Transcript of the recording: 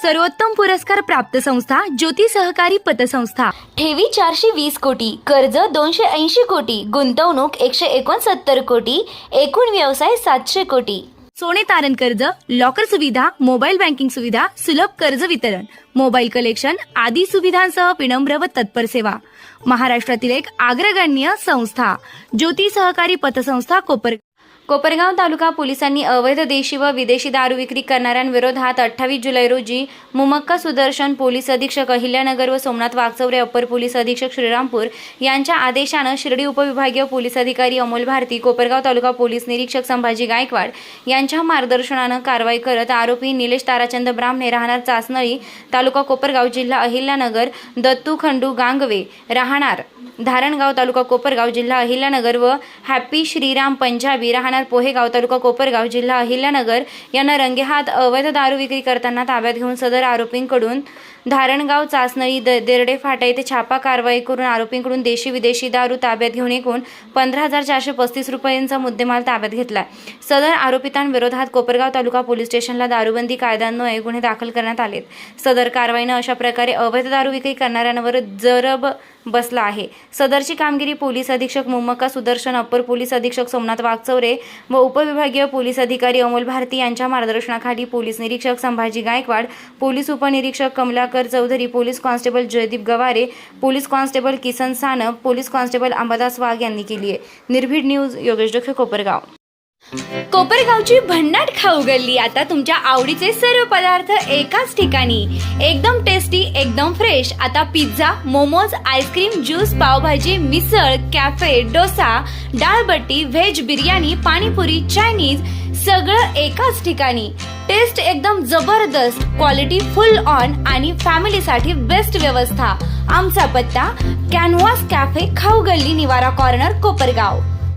सर्वोत्तम पुरस्कार प्राप्त संस्था ज्योती सहकारी पतसंस्था। ठेवी 420 कोटी, कर्ज 280 कोटी, गुंतवणूक 169 कोटी, एकूण व्यवसाय 700 कोटी। सोने तारण कर्ज, लॉकर सुविधा, मोबाईल बँकिंग सुविधा, सुलभ कर्ज वितरण, मोबाईल कलेक्शन आदी सुविधांसह विनम्र व तत्पर सेवा। महाराष्ट्रातील एक अग्रगण्य संस्था ज्योती सहकारी पतसंस्था कोपरगाव तालुका पोलिसांनी अवैध देशी व विदेशी दारू विक्री करणाऱ्यांविरोधात 28 जुलै रोजी मुमक्का सुदर्शन पोलीस अधीक्षक अहिल्यानगर व सोमनाथ वागचौरे अप्पर पोलीस अधीक्षक श्रीरामपूर यांच्या आदेशानं शिर्डी उपविभागीय पोलीस अधिकारी अमोल भारती, कोपरगाव तालुका पोलीस निरीक्षक संभाजी गायकवाड यांच्या मार्गदर्शनानं कारवाई करत आरोपी निलेश ताराचंद ब्राह्मणे राहणार चासनळी तालुका कोपरगाव जिल्हा अहिल्यानगर, दत्तू खंडू गांगवे राहणार धारणगाव तालुका कोपरगाव जिल्हा अहिल्यानगर व हॅपी श्रीराम पंजाबी राहणार पोहेगाव तालुका कोपरगाव जिल्हा अहिल्यानगर यांना रंगेहात अवैध दारू विक्री करताना ताब्यात घेऊन सदर आरोपींकडून धारणगाव, चासनळी, देरडे फाटा येथे छापा कारवाई करून आरोपींकडून देशी विदेशी दारू ताब्यात घेऊन एकूण 15,435 रुपयांचा मुद्देमाल ताब्यात घेतला। सदर आरोपितांविरोधात कोपरगाव तालुका पोलीस स्टेशनला दारूबंदी कायद्यान्वये गुन्हे दाखल करण्यात आलेत। सदर कारवाईने अशा प्रकारे अवैध दारू विक्री करणाऱ्यांवर जरब बसला आहे। सदरची कामगिरी पोलीस अधीक्षक मुमक्का सुदर्शन, अप्पर पोलीस अधीक्षक सोमनाथ वागचौरे व उपविभागीय पोलीस अधिकारी अमोल भारती यांच्या मार्गदर्शनाखाली पोलीस निरीक्षक संभाजी गायकवाड, पोलीस उपनिरीक्षक Kamalakar Chaudhari, police constable Jaydeep Gaware, police constable Kisan Sanap, police constable Ambadas Wagh यांनी केली आहे। निर्भीड न्यूज, योगेश डोके, कोपरगाव। कोपरगावची भन्नाट खाऊ गल्ली आता तुमच्या आवडीचे सर्व पदार्थ एकाच ठिकाणी, एकदम टेस्टी, एकदम फ्रेश। आता pizza, momos, ice cream, juice, pav bhaji, misal, cafe, dosa, dal baati, veg biryani, panipuri, Chinese सगळं एकाच ठिकाणी। टेस्ट एकदम जबरदस्त, क्वालिटी फुल ऑन आणि फॅमिलीसाठी बेस्ट व्यवस्था। आमचा पत्ता कॅनव्हास कॅफे, खाऊ गल्ली, निवारा कॉर्नर, कोपरगाव।